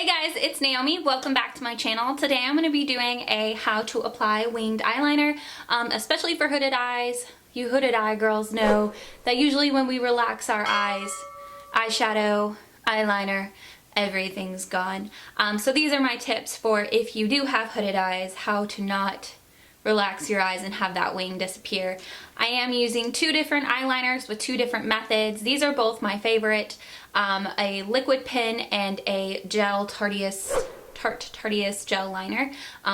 Hey guys, it's Naomi. Welcome back to my channel. Today I'm going to be doing a how to apply winged eyeliner, especially for hooded eyes. You hooded eye girls know that usually when we relax our eyes, eyeshadow, eyeliner, everything's gone. So these are my tips for if you do have hooded eyes, how to not relax your eyes and have that wing disappear. I am using two different eyeliners with two different methods. These are both my favorite, a liquid pen and a gel Tartiest gel liner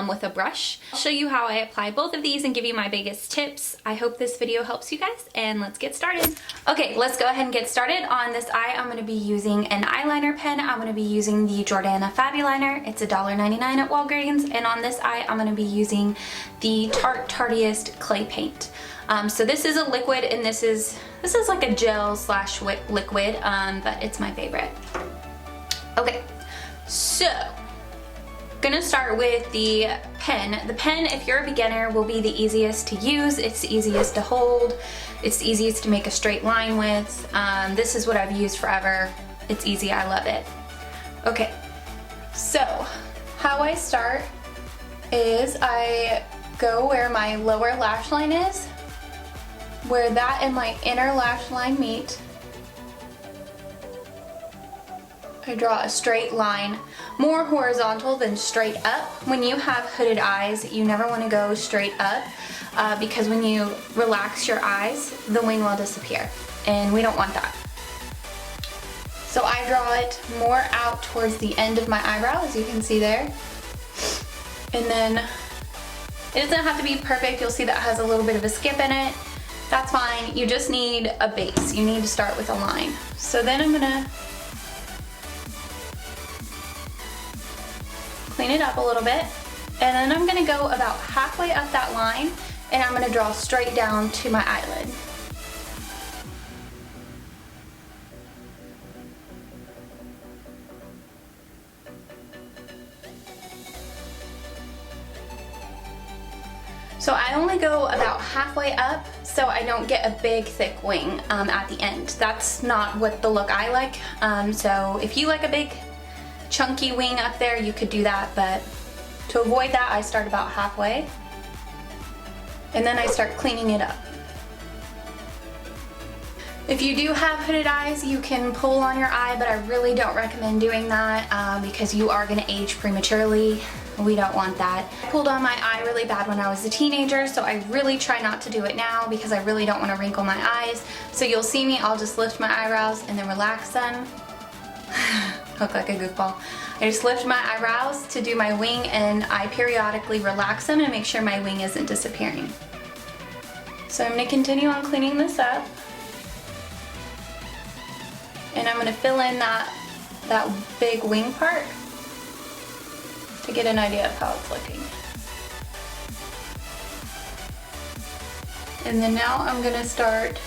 with a brush. I'll show you how I apply both of these and give you my biggest tips. I hope this video helps you guys, and let's get started. Okay, let's go ahead and get started. On this eye, I'm going to be using an eyeliner pen. I'm going to be using the Jordana Fabuliner. It's $1.99 at Walgreens. And on this eye, I'm going to be using the Tarte Tartiest clay paint. So this is a liquid, and this is like a gel slash liquid, but it's my favorite. Okay, so gonna start with the pen. The pen, if you're a beginner, will be the easiest to use. It's the easiest to hold. It's the easiest to make a straight line with. This is what I've used forever. It's easy, I love it. Okay, so how I start is I go where my lower lash line is, where that and my inner lash line meet. I draw a straight line, more horizontal than straight up. When you have hooded eyes, you never want to go straight up because when you relax your eyes, the wing will disappear, and we don't want that. So I draw it more out towards the end of my eyebrow, as you can see there. And then it doesn't have to be perfect. You'll see that has a little bit of a skip in it. That's fine. You just need a base. You need to start with a line. So then I'm gonna clean it up a little bit, and then I'm gonna go about halfway up that line, and I'm gonna draw straight down to my eyelid. So I only go about halfway up so I don't get a big thick wing at the end. That's not what the look I like. So if you like a big chunky wing up there, you could do that, but to avoid that, I start about halfway, and then I start cleaning it up. If you do have hooded eyes, you can pull on your eye, but I really don't recommend doing that because you are going to age prematurely. We don't want that. I pulled on my eye really bad when I was a teenager, so I really try not to do it now because I really don't want to wrinkle my eyes. So you'll see me, I'll just lift my eyebrows and then relax them. Look like a goofball. I just lift my eyebrows to do my wing, and I periodically relax them and make sure my wing isn't disappearing. So I'm going to continue on cleaning this up, and I'm going to fill in that big wing part to get an idea of how it's looking. And then now I'm going to start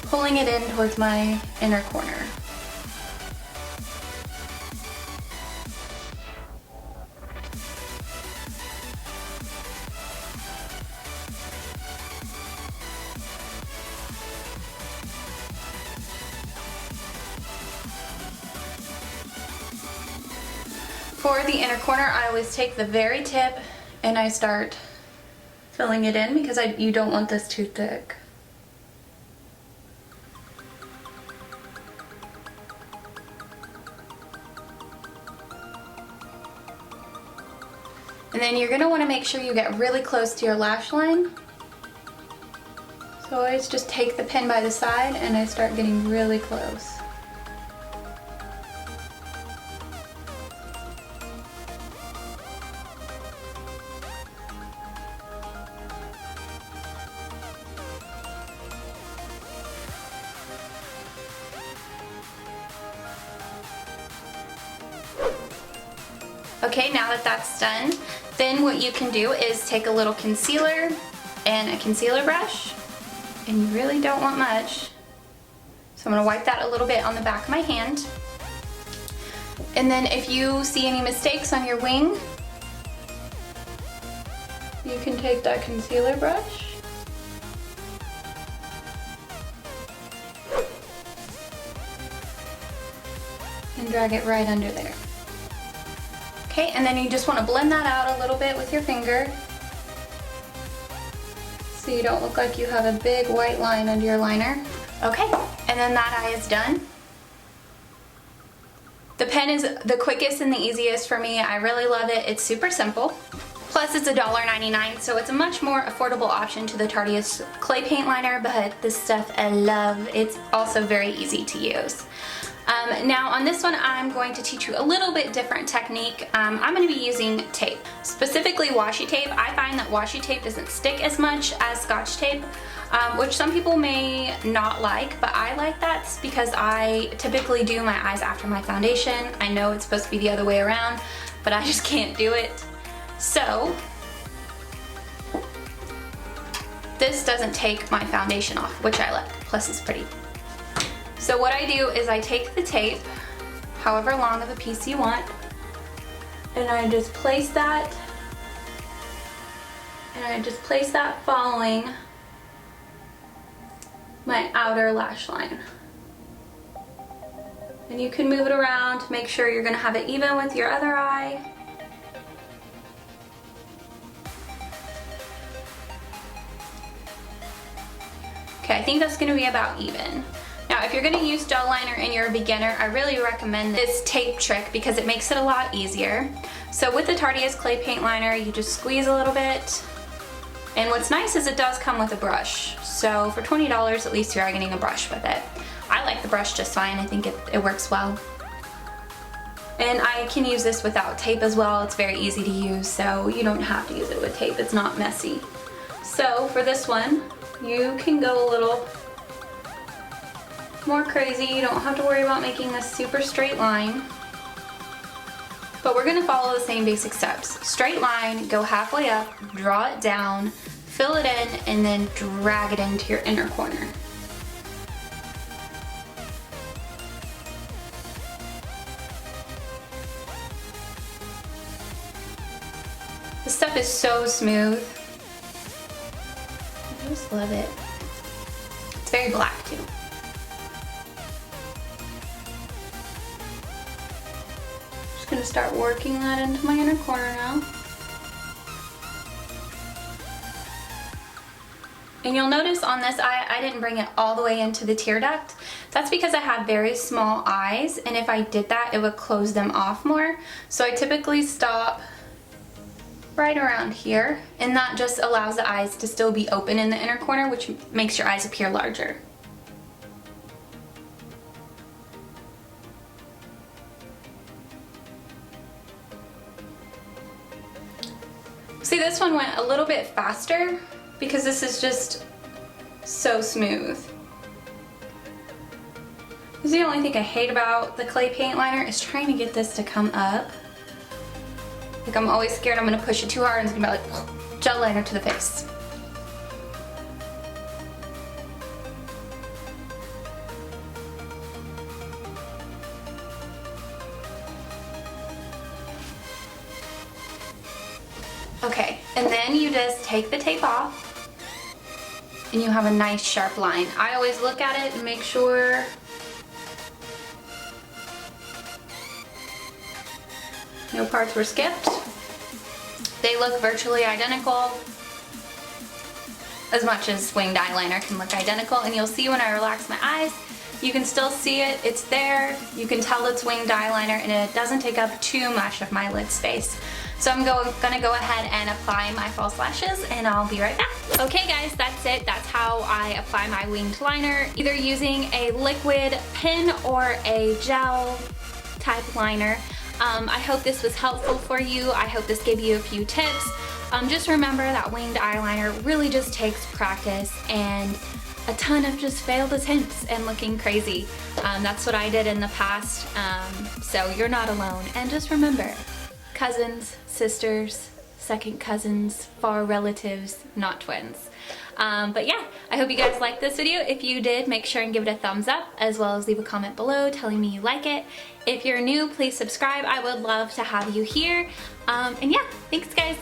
pulling it in towards my inner corner. For the inner corner, I always take the very tip and I start filling it in because you don't want this too thick. And then you're going to want to make sure you get really close to your lash line. So I always just take the pen by the side and I start getting really close. Okay, now that that's done, then what you can do is take a little concealer and a concealer brush, and you really don't want much. So I'm going to wipe that a little bit on the back of my hand. And then if you see any mistakes on your wing, you can take that concealer brush and drag it right under there. Okay, and then you just want to blend that out a little bit with your finger so you don't look like you have a big white line under your liner. Okay, and then that eye is done. The pen is the quickest and the easiest for me. I really love it. It's super simple. Plus it's $1.99, so it's a much more affordable option to the Tartiest clay paint liner, but this stuff I love. It's also very easy to use. Now on this one, I'm going to teach you a little bit different technique. I'm going to be using tape, specifically washi tape. I find that washi tape doesn't stick as much as Scotch tape, which some people may not like, but I like that because I typically do my eyes after my foundation. I know it's supposed to be the other way around, but I just can't do it. So this doesn't take my foundation off, which I like, plus it's pretty. So what I do is I take the tape, however long of a piece you want, and I just place that, following my outer lash line. And you can move it around to make sure you're going to have it even with your other eye. Okay, I think that's going to be about even. Now, if you're going to use gel liner and you're a beginner, I really recommend this tape trick because it makes it a lot easier. So with the Tartiest clay paint liner, you just squeeze a little bit. And what's nice is it does come with a brush. So for $20, at least you are getting a brush with it. I like the brush just fine. I think it works well. And I can use this without tape as well. It's very easy to use, so you don't have to use it with tape. It's not messy. So for this one, you can go a little more crazy. You don't have to worry about making a super straight line. But we're gonna follow the same basic steps. Straight line, go halfway up, draw it down, fill it in, and then drag it into your inner corner. This stuff is so smooth. I just love it. It's very black too. Just gonna start working that into my inner corner now. And you'll notice on this eye, I didn't bring it all the way into the tear duct. That's because I have very small eyes, and if I did that, it would close them off more. So I typically stop right around here, and that just allows the eyes to still be open in the inner corner, which makes your eyes appear larger. See, this one went a little bit faster because this is just so smooth. This is the only thing I hate about the clay paint liner is trying to get this to come up. Like, I'm always scared I'm gonna push it too hard and it's gonna be like gel liner to the face. Okay, and then you just take the tape off and you have a nice sharp line. I always look at it and make sure no parts were skipped. They look virtually identical, as much as winged eyeliner can look identical, and you'll see when I relax my eyes, you can still see it, it's there, you can tell it's winged eyeliner, and it doesn't take up too much of my lid space. So I'm gonna go ahead and apply my false lashes, and I'll be right back. Okay guys, that's it. That's how I apply my winged liner, either using a liquid pen or a gel type liner. I hope this was helpful for you. I hope this gave you a few tips. Just remember that winged eyeliner really just takes practice and a ton of just failed attempts and looking crazy. That's what I did in the past, so you're not alone. And just remember, cousins, sisters, second cousins, far relatives, not twins. But yeah, I hope you guys liked this video. If you did, make sure and give it a thumbs up, as well as leave a comment below telling me you like it. If you're new, please subscribe. I would love to have you here. And yeah, thanks guys.